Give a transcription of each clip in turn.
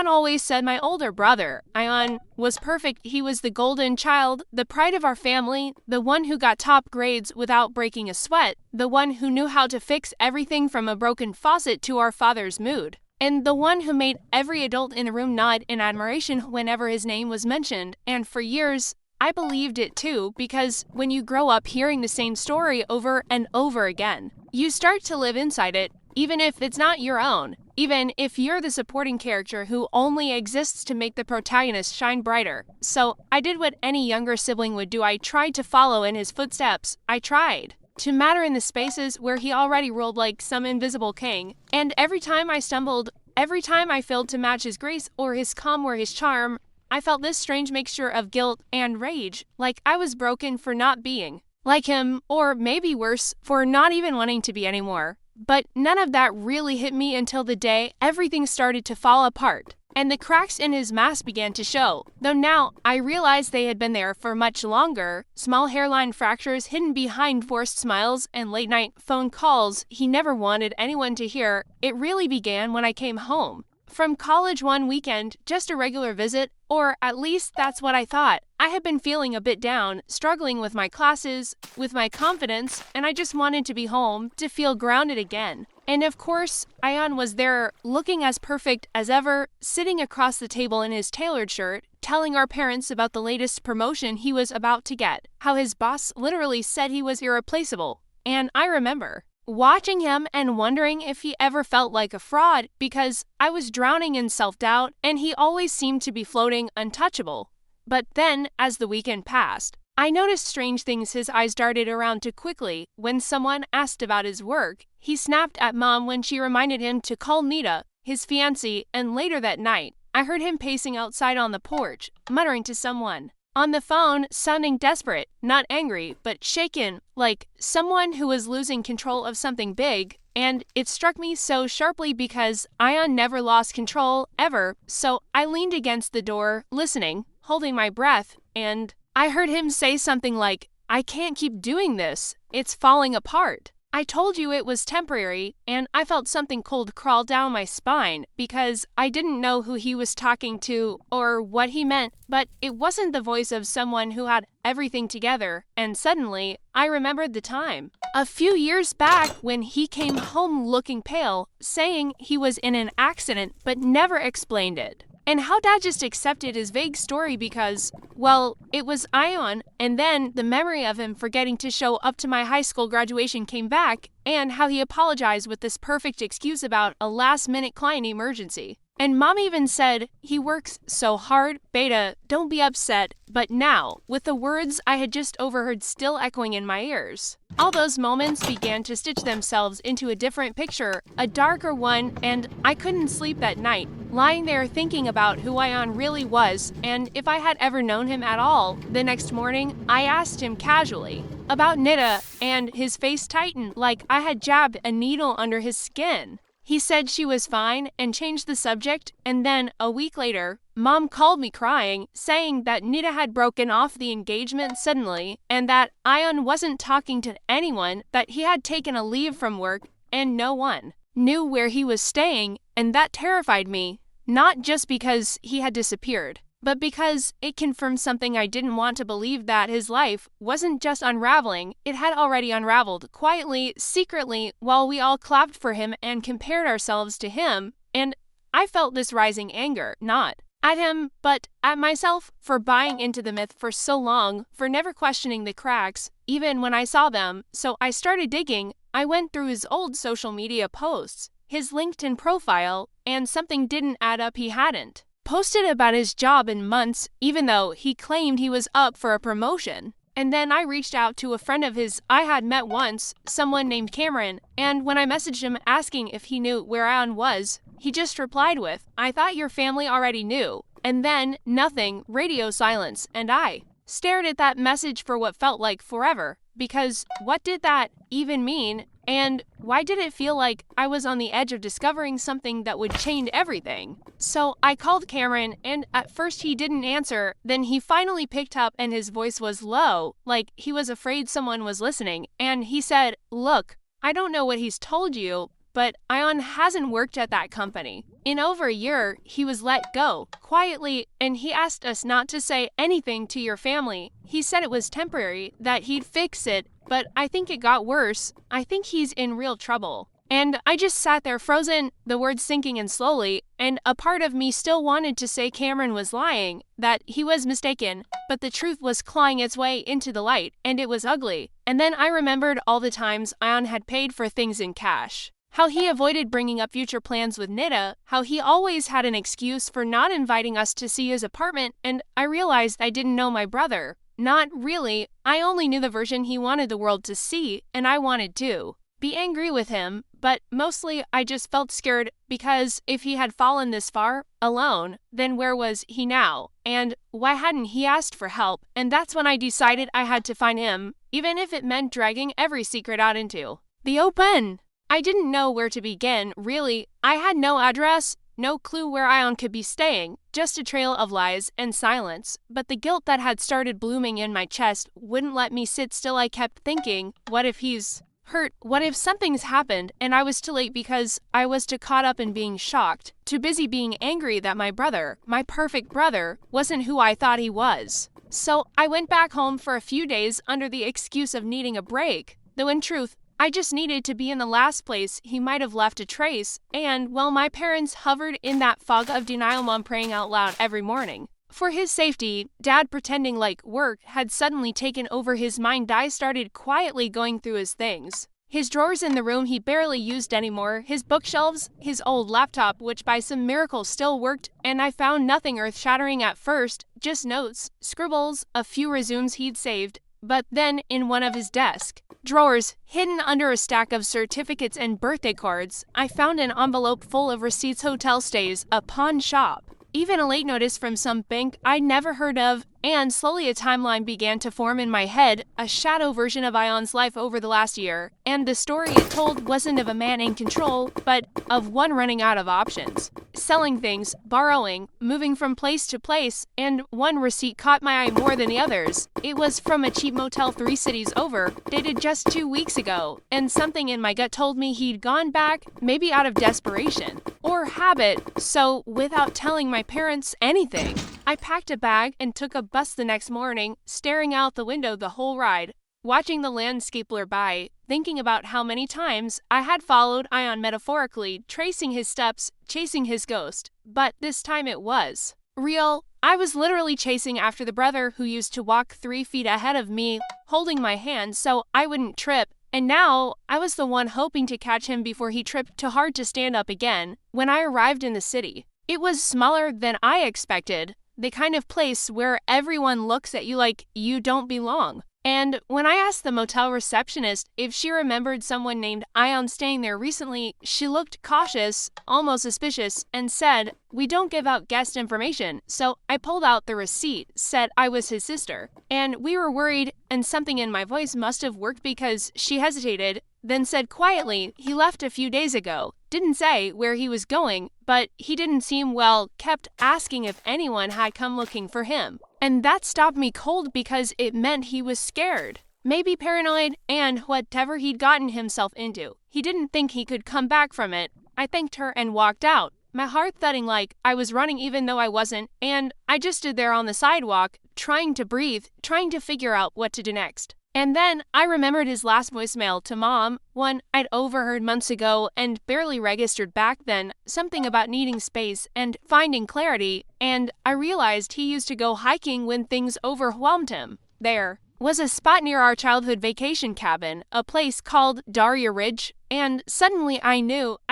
Everyone always said my older brother, Ion, was perfect. He was the golden child, the pride of our family, the one who got top grades without breaking a sweat, the one who knew how to fix everything from a broken faucet to our father's mood, and the one who made every adult in the room nod in admiration whenever his name was mentioned. And for years, I believed it too, because when you grow up hearing the same story over and over again, you start to live inside it, even if it's not your own, even if you're the supporting character who only exists to make the protagonist shine brighter. So I did what any younger sibling would do. I tried to follow in his footsteps. I tried to matter in the spaces where he already ruled like some invisible king. And every time I stumbled, every time I failed to match his grace or his calm or his charm, I felt this strange mixture of guilt and rage, like I was broken for not being like him, or maybe worse, for not even wanting to be anymore. But none of that really hit me until the day everything started to fall apart, and the cracks in his mask began to show. Though now I realized they had been there for much longer, small hairline fractures hidden behind forced smiles and late-night phone calls he never wanted anyone to hear. It really began when I came home from college one weekend, just a regular visit, or at least that's what I thought. I had been feeling a bit down, struggling with my classes, with my confidence, and I just wanted to be home, to feel grounded again. And of course, Ion was there, looking as perfect as ever, sitting across the table in his tailored shirt, telling our parents about the latest promotion he was about to get, how his boss literally said he was irreplaceable. And I remember watching him and wondering if he ever felt like a fraud, because I was drowning in self-doubt and he always seemed to be floating untouchable. But then, as the weekend passed, I noticed strange things. His eyes darted around too quickly. When someone asked about his work, he snapped at Mom when she reminded him to call Nita, his fiancée, and later that night, I heard him pacing outside on the porch, muttering to someone on the phone, sounding desperate, not angry, but shaken, like someone who was losing control of something big. And it struck me so sharply because Ion never lost control, ever, so I leaned against the door, listening, holding my breath, and I heard him say something like, "I can't keep doing this, it's falling apart. I told you it was temporary," and I felt something cold crawl down my spine because I didn't know who he was talking to or what he meant, but it wasn't the voice of someone who had everything together. And suddenly, I remembered the time a few years back when he came home looking pale, saying he was in an accident but never explained it. And how Dad just accepted his vague story because, well, it was Ion, and then the memory of him forgetting to show up to my high school graduation came back, and how he apologized with this perfect excuse about a last-minute client emergency. And Mom even said, "He works so hard, Beta, don't be upset." But now, with the words I had just overheard still echoing in my ears, all those moments began to stitch themselves into a different picture, a darker one, and I couldn't sleep that night, lying there thinking about who Ion really was, and if I had ever known him at all. The next morning, I asked him casually about Nita, and his face tightened like I had jabbed a needle under his skin. He said she was fine and changed the subject, and then, a week later, Mom called me crying, saying that Nita had broken off the engagement suddenly, and that Ion wasn't talking to anyone, that he had taken a leave from work, and no one knew where he was staying, and that terrified me, not just because he had disappeared, but because it confirmed something I didn't want to believe, that his life wasn't just unraveling, it had already unraveled, quietly, secretly, while we all clapped for him and compared ourselves to him. And I felt this rising anger, not at him, but at myself for buying into the myth for so long, for never questioning the cracks, even when I saw them. So I started digging. I went through his old social media posts, his LinkedIn profile, and something didn't add up. He hadn't posted about his job in months, even though he claimed he was up for a promotion. And then I reached out to a friend of his I had met once, someone named Cameron, and when I messaged him asking if he knew where Ion was, he just replied with, "I thought your family already knew." And then, nothing, radio silence, and I stared at that message for what felt like forever, because what did that even mean? And why did it feel like I was on the edge of discovering something that would change everything? So I called Cameron, and at first he didn't answer. Then he finally picked up, and his voice was low, like he was afraid someone was listening. And he said, "Look, I don't know what he's told you, but Ion hasn't worked at that company. In over a year, he was let go, quietly, and he asked us not to say anything to your family. He said it was temporary, that he'd fix it, but I think it got worse. I think he's in real trouble. And I just sat there frozen, the words sinking in slowly, and a part of me still wanted to say Cameron was lying, that he was mistaken, but the truth was clawing its way into the light, and it was ugly. And then I remembered all the times Ion had paid for things in cash. How he avoided bringing up future plans with Nita, how he always had an excuse for not inviting us to see his apartment, and I realized I didn't know my brother. Not really, I only knew the version he wanted the world to see, and I wanted to be angry with him, but mostly I just felt scared because if he had fallen this far, alone, then where was he now? And why hadn't he asked for help? And that's when I decided I had to find him, even if it meant dragging every secret out into the open. I didn't know where to begin, really. I had no address, no clue where Ion could be staying, just a trail of lies and silence. But the guilt that had started blooming in my chest wouldn't let me sit still. I kept thinking, what if he's hurt? What if something's happened and I was too late because I was too caught up in being shocked, too busy being angry that my brother, my perfect brother, wasn't who I thought he was. So I went back home for a few days under the excuse of needing a break, though in truth, I just needed to be in the last place he might have left a trace, and while my parents hovered in that fog of denial, Mom praying out loud every morning for his safety, Dad pretending like work had suddenly taken over his mind. I started quietly going through his things. His drawers in the room he barely used anymore, his bookshelves, his old laptop which by some miracle still worked, and I found nothing earth-shattering at first, just notes, scribbles, a few resumes he'd saved. But then, in one of his desk drawers, hidden under a stack of certificates and birthday cards, I found an envelope full of receipts, hotel stays, a pawn shop, even a late notice from some bank I'd never heard of, and slowly a timeline began to form in my head, a shadow version of Ion's life over the last year, and the story it told wasn't of a man in control, but of one running out of options. Selling things, borrowing, moving from place to place, and one receipt caught my eye more than the others. It was from a cheap motel 3 cities over, dated just 2 weeks ago, and something in my gut told me he'd gone back, maybe out of desperation or habit, so without telling my parents anything, I packed a bag and took a bus the next morning, staring out the window the whole ride, watching the landscape blur by, thinking about how many times I had followed Ion metaphorically, tracing his steps, chasing his ghost. But this time it was real. I was literally chasing after the brother who used to walk 3 feet ahead of me, holding my hand so I wouldn't trip. And now, I was the one hoping to catch him before he tripped too hard to stand up again. When I arrived in the city, it was smaller than I expected, the kind of place where everyone looks at you like you don't belong. And when I asked the motel receptionist if she remembered someone named Ion staying there recently, she looked cautious, almost suspicious, and said, "We don't give out guest information." So I pulled out the receipt, said I was his sister. And we were worried, and something in my voice must have worked because she hesitated, then said quietly, "He left a few days ago." Didn't say where he was going, but he didn't seem well, kept asking if anyone had come looking for him. And that stopped me cold because it meant he was scared. Maybe paranoid, and whatever he'd gotten himself into, he didn't think he could come back from it. I thanked her and walked out, my heart thudding like I was running even though I wasn't, and I just stood there on the sidewalk, trying to breathe, trying to figure out what to do next. And then I remembered his last voicemail to Mom, one I'd overheard months ago and barely registered back then, something about needing space and finding clarity, and I realized he used to go hiking when things overwhelmed him. There was a spot near our childhood vacation cabin, a place called Darya Ridge, and suddenly I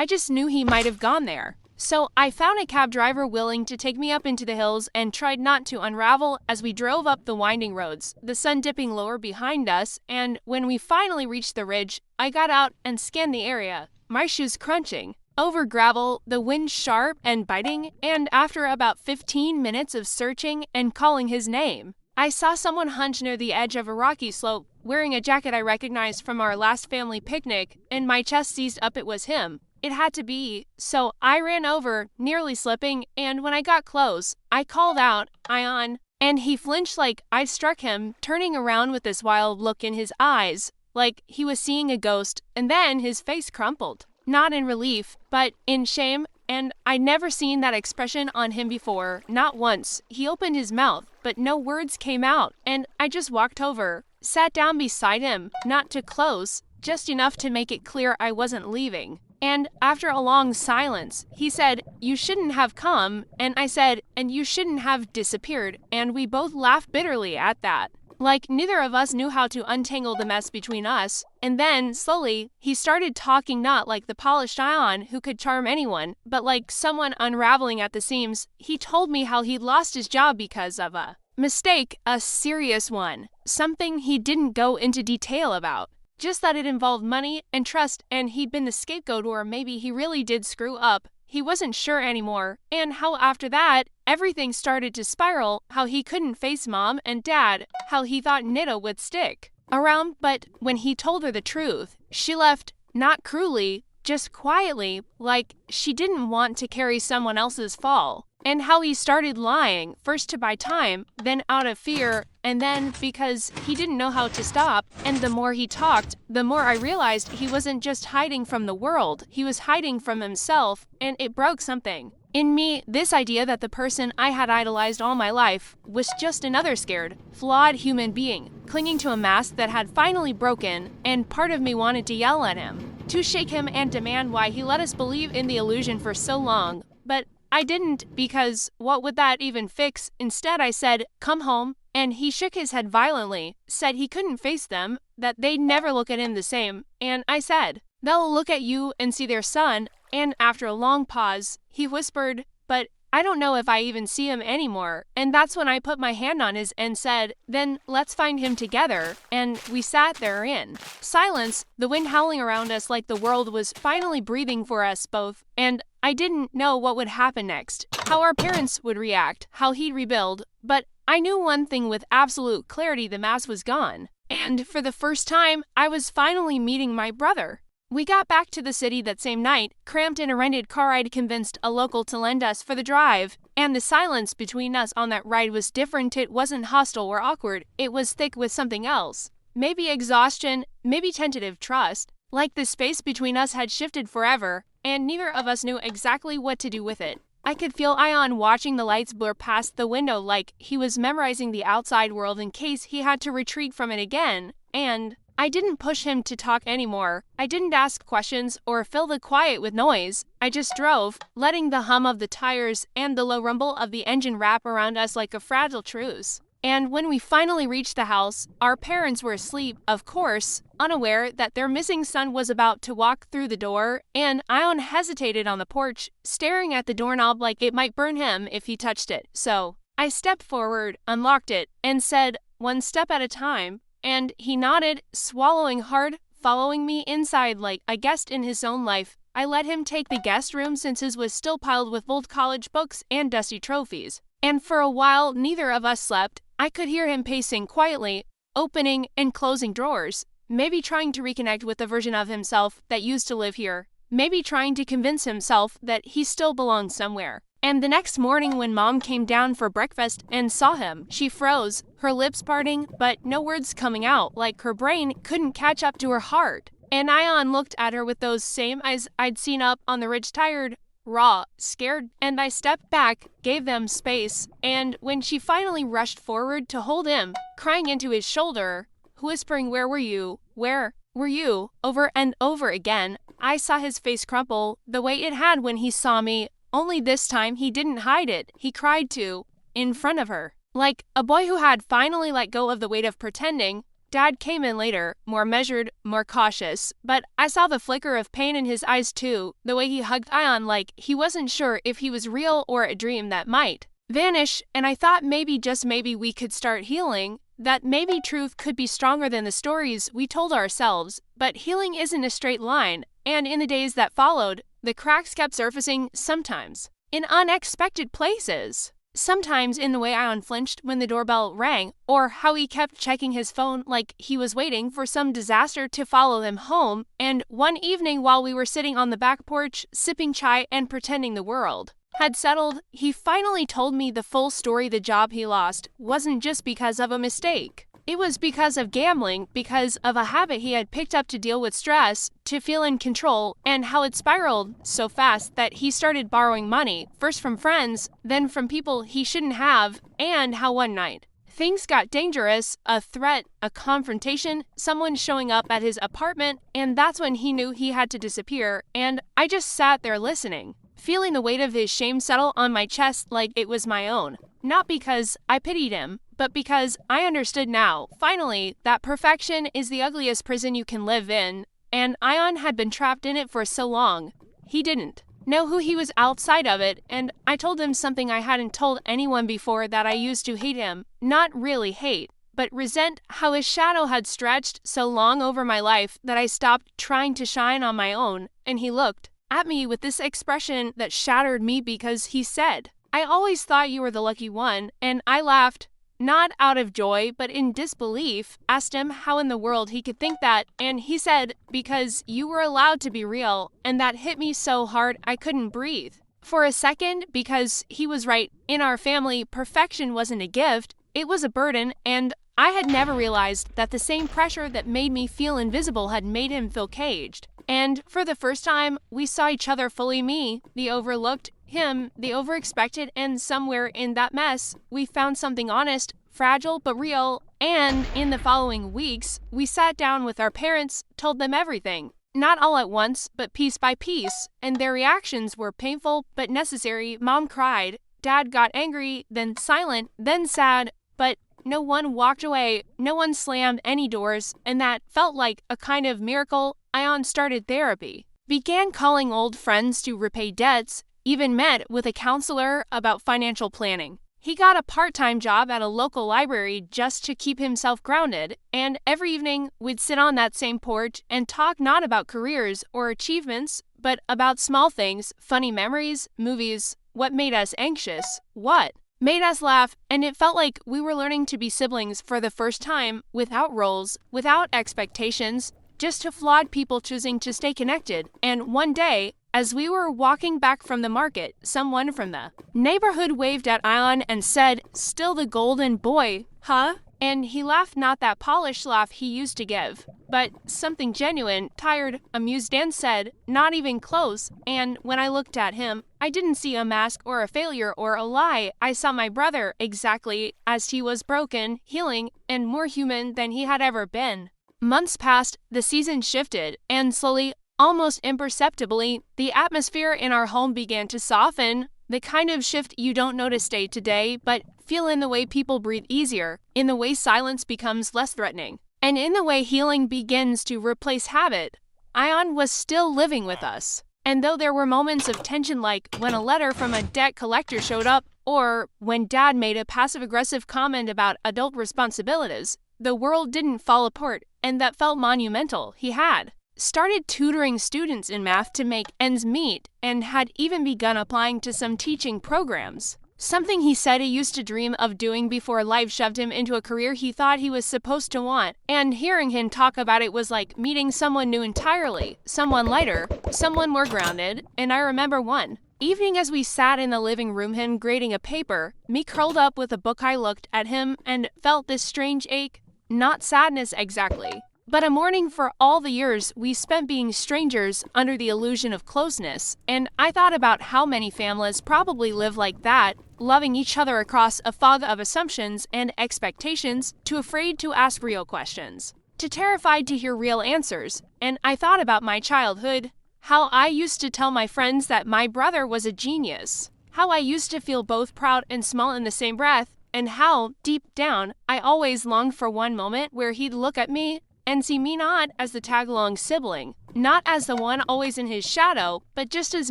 just knew he might have gone there. So I found a cab driver willing to take me up into the hills and tried not to unravel as we drove up the winding roads, the sun dipping lower behind us, and when we finally reached the ridge, I got out and scanned the area, my shoes crunching over gravel, the wind sharp and biting, and after about 15 minutes of searching and calling his name, I saw someone hunched near the edge of a rocky slope, wearing a jacket I recognized from our last family picnic, and my chest seized up. It was him. It had to be, so I ran over, nearly slipping, and when I got close, I called out, "Ion," and he flinched like I'd struck him, turning around with this wild look in his eyes, like he was seeing a ghost, and then his face crumpled. not in relief, but in shame, and I'd never seen that expression on him before, not once. He opened his mouth, but no words came out, and I just walked over, sat down beside him, not too close, just enough to make it clear I wasn't leaving. And after a long silence, he said, "You shouldn't have come," and I said, "And you shouldn't have disappeared," and we both laughed bitterly at that. Like neither of us knew how to untangle the mess between us. And then, slowly, he started talking not like the polished Ion who could charm anyone, but like someone unraveling at the seams. He told me how he'd lost his job because of a mistake, a serious one, something he didn't go into detail about. Just that it involved money and trust, and he'd been the scapegoat, or maybe he really did screw up. He wasn't sure anymore, and how after that, everything started to spiral, how he couldn't face mom and dad, how he thought Nita would stick around, but when he told her the truth, she left, not cruelly, just quietly, like she didn't want to carry someone else's fall. And how he started lying, first to buy time, then out of fear, and then because he didn't know how to stop. And the more he talked, the more I realized he wasn't just hiding from the world, he was hiding from himself, and it broke something. In me, this idea that the person I had idolized all my life was just another scared, flawed human being, clinging to a mask that had finally broken, and part of me wanted to yell at him, to shake him and demand why he let us believe in the illusion for so long. But I didn't, because what would that even fix? Instead, I said, "Come home," and he shook his head violently, said he couldn't face them, that they'd never look at him the same, and I said, "They'll look at you and see their son," and after a long pause, he whispered, "But I don't know if I even see him anymore," and that's when I put my hand on his and said, "Then let's find him together," and we sat there in silence, the wind howling around us like the world was finally breathing for us both, and I didn't know what would happen next, how our parents would react, how he'd rebuild, but I knew one thing with absolute clarity: the mask was gone, and for the first time, I was finally meeting my brother. We got back to the city that same night, cramped in a rented car I'd convinced a local to lend us for the drive, and the silence between us on that ride was different. It wasn't hostile or awkward, it was thick with something else. Maybe exhaustion, maybe tentative trust. Like the space between us had shifted forever, and neither of us knew exactly what to do with it. I could feel Ion watching the lights blur past the window like he was memorizing the outside world in case he had to retreat from it again, and I didn't push him to talk anymore. I didn't ask questions or fill the quiet with noise. I just drove, letting the hum of the tires and the low rumble of the engine wrap around us like a fragile truce. And when we finally reached the house, our parents were asleep, of course, unaware that their missing son was about to walk through the door, and Ion hesitated on the porch, staring at the doorknob like it might burn him if he touched it. So I stepped forward, unlocked it, and said, "One step at a time," and he nodded, swallowing hard, following me inside like a guest in his own life. I let him take the guest room since his was still piled with old college books and dusty trophies. And for a while, neither of us slept. I could hear him pacing quietly, opening and closing drawers, maybe trying to reconnect with the version of himself that used to live here, maybe trying to convince himself that he still belonged somewhere. And the next morning when Mom came down for breakfast and saw him, she froze, her lips parting, but no words coming out, like her brain couldn't catch up to her heart. And Ion looked at her with those same eyes I'd seen up on the ridge, tired, raw, scared, and I stepped back, gave them space, and when she finally rushed forward to hold him, crying into his shoulder, whispering, "Where were you? Where were you?" over and over again, I saw his face crumple, the way it had when he saw me, only this time he didn't hide it. He cried too, in front of her. Like a boy who had finally let go of the weight of pretending. Dad came in later, more measured, more cautious, but I saw the flicker of pain in his eyes too, the way he hugged Ion like he wasn't sure if he was real or a dream that might vanish, and I thought maybe, just maybe, we could start healing, that maybe truth could be stronger than the stories we told ourselves, but healing isn't a straight line, and in the days that followed, the cracks kept surfacing, sometimes in unexpected places. Sometimes in the way Ion flinched when the doorbell rang, or how he kept checking his phone like he was waiting for some disaster to follow him home, and one evening while we were sitting on the back porch, sipping chai and pretending the world had settled, he finally told me the full story. The job he lost wasn't just because of a mistake. It was because of gambling, because of a habit he had picked up to deal with stress, to feel in control, and how it spiraled so fast that he started borrowing money, first from friends, then from people he shouldn't have, and how one night things got dangerous, a threat, a confrontation, someone showing up at his apartment, and that's when he knew he had to disappear, and I just sat there listening, feeling the weight of his shame settle on my chest like it was my own. Not because I pitied him, but because I understood now, finally, that perfection is the ugliest prison you can live in, and Ion had been trapped in it for so long. He didn't know who he was outside of it, and I told him something I hadn't told anyone before, that I used to hate him. Not really hate, but resent how his shadow had stretched so long over my life that I stopped trying to shine on my own, and he looked at me with this expression that shattered me because he said, "I always thought you were the lucky one," and I laughed. Not out of joy, but in disbelief, asked him how in the world he could think that, and he said, "Because you were allowed to be real," and that hit me so hard I couldn't breathe. For a second, because he was right, in our family, perfection wasn't a gift, it was a burden, and I had never realized that the same pressure that made me feel invisible had made him feel caged. And for the first time, we saw each other fully, me, the overlooked, him, the overexpected, and somewhere in that mess, we found something honest, fragile but real, and in the following weeks, we sat down with our parents, told them everything. Not all at once, but piece by piece, and their reactions were painful but necessary. Mom cried, Dad got angry, then silent, then sad, but no one walked away, no one slammed any doors, and that felt like a kind of miracle. Ion started therapy, began calling old friends to repay debts, even met with a counselor about financial planning. He got a part-time job at a local library just to keep himself grounded, and every evening we'd sit on that same porch and talk not about careers or achievements, but about small things, funny memories, movies, what made us anxious, what made us laugh, and it felt like we were learning to be siblings for the first time, without roles, without expectations, just two flawed people choosing to stay connected. And one day, as we were walking back from the market, someone from the neighborhood waved at Ion and said, "Still the golden boy, huh?" And he laughed, not that polished laugh he used to give, but something genuine, tired, amused, and said, "Not even close." And when I looked at him, I didn't see a mask or a failure or a lie. I saw my brother exactly as he was, broken, healing, and more human than he had ever been. Months passed, the season shifted, and slowly, almost imperceptibly, the atmosphere in our home began to soften, the kind of shift you don't notice day to day, but feel in the way people breathe easier, in the way silence becomes less threatening, and in the way healing begins to replace habit. Ion was still living with us, and though there were moments of tension, like when a letter from a debt collector showed up, or when Dad made a passive-aggressive comment about adult responsibilities, the world didn't fall apart, and that felt monumental. He had started tutoring students in math to make ends meet, and had even begun applying to some teaching programs. Something he said he used to dream of doing before life shoved him into a career he thought he was supposed to want. And hearing him talk about it was like meeting someone new entirely, someone lighter, someone more grounded. And I remember one evening as we sat in the living room, him grading a paper, me curled up with a book. I looked at him and felt this strange ache, not sadness exactly, but a mourning for all the years we spent being strangers under the illusion of closeness. And I thought about how many families probably live like that, loving each other across a fog of assumptions and expectations, too afraid to ask real questions, too terrified to hear real answers. And I thought about my childhood, how I used to tell my friends that my brother was a genius, how I used to feel both proud and small in the same breath, and how, deep down, I always longed for one moment where he'd look at me and see me not as the tag-along sibling, not as the one always in his shadow, but just as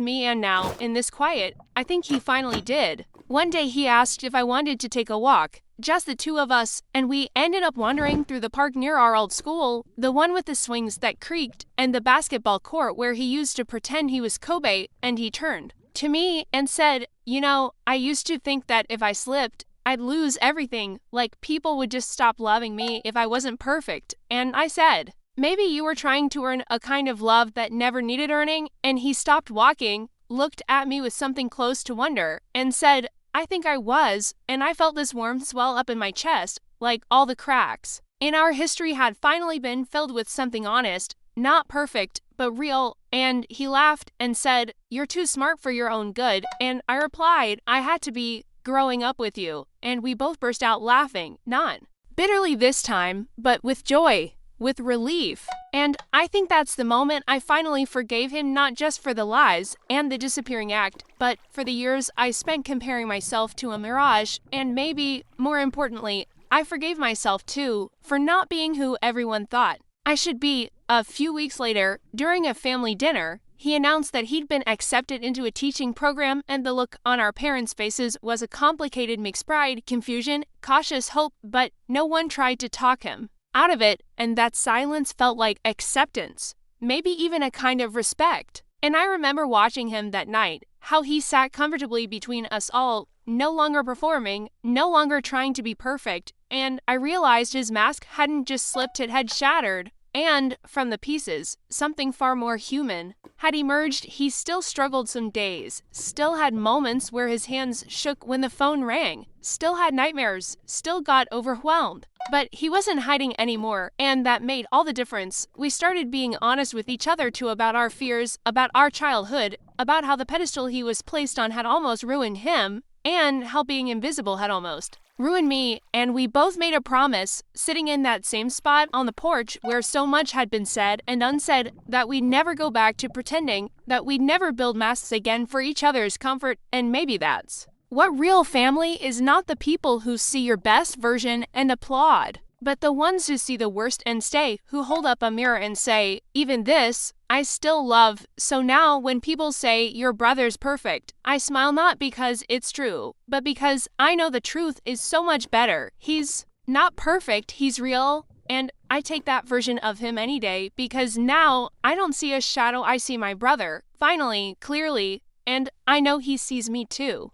me. And now, in this quiet, I think he finally did. One day he asked if I wanted to take a walk, just the two of us, and we ended up wandering through the park near our old school, the one with the swings that creaked, and the basketball court where he used to pretend he was Kobe. And he turned to me and said, "You know, I used to think that if I slipped, I'd lose everything, like people would just stop loving me if I wasn't perfect." And I said, "Maybe you were trying to earn a kind of love that never needed earning." And he stopped walking, looked at me with something close to wonder, and said, "I think I was." And I felt this warmth swell up in my chest, like all the cracks And our history had finally been filled with something honest, not perfect, but real. And he laughed and said, "You're too smart for your own good." And I replied, "I had to be growing up with you." And we both burst out laughing, not bitterly this time, but with joy, with relief. And I think that's the moment I finally forgave him, not just for the lies and the disappearing act, but for the years I spent comparing myself to a mirage. And maybe, more importantly, I forgave myself too for not being who everyone thought I should be. A few weeks later, during a family dinner, he announced that he'd been accepted into a teaching program, and the look on our parents' faces was a complicated mixed pride, confusion, cautious hope, but no one tried to talk him out of it, and that silence felt like acceptance, maybe even a kind of respect. And I remember watching him that night, how he sat comfortably between us all, no longer performing, no longer trying to be perfect, and I realized his mask hadn't just slipped, it had shattered. And, from the pieces, something far more human had emerged. He still struggled some days, still had moments where his hands shook when the phone rang, still had nightmares, still got overwhelmed. But he wasn't hiding anymore, and that made all the difference. We started being honest with each other too, about our fears, about our childhood, about how the pedestal he was placed on had almost ruined him, and how being invisible had almost ruined me. And we both made a promise, sitting in that same spot on the porch where so much had been said and unsaid, that we'd never go back to pretending, that we'd never build masks again for each other's comfort. And maybe that's what real family is: not the people who see your best version and applaud, but the ones who see the worst and stay, who hold up a mirror and say, "Even this, I still love." So now when people say your brother's perfect, I smile, not because it's true, but because I know the truth is so much better. He's not perfect, he's real, and I take that version of him any day, because now I don't see a shadow, I see my brother, finally, clearly, and I know he sees me too.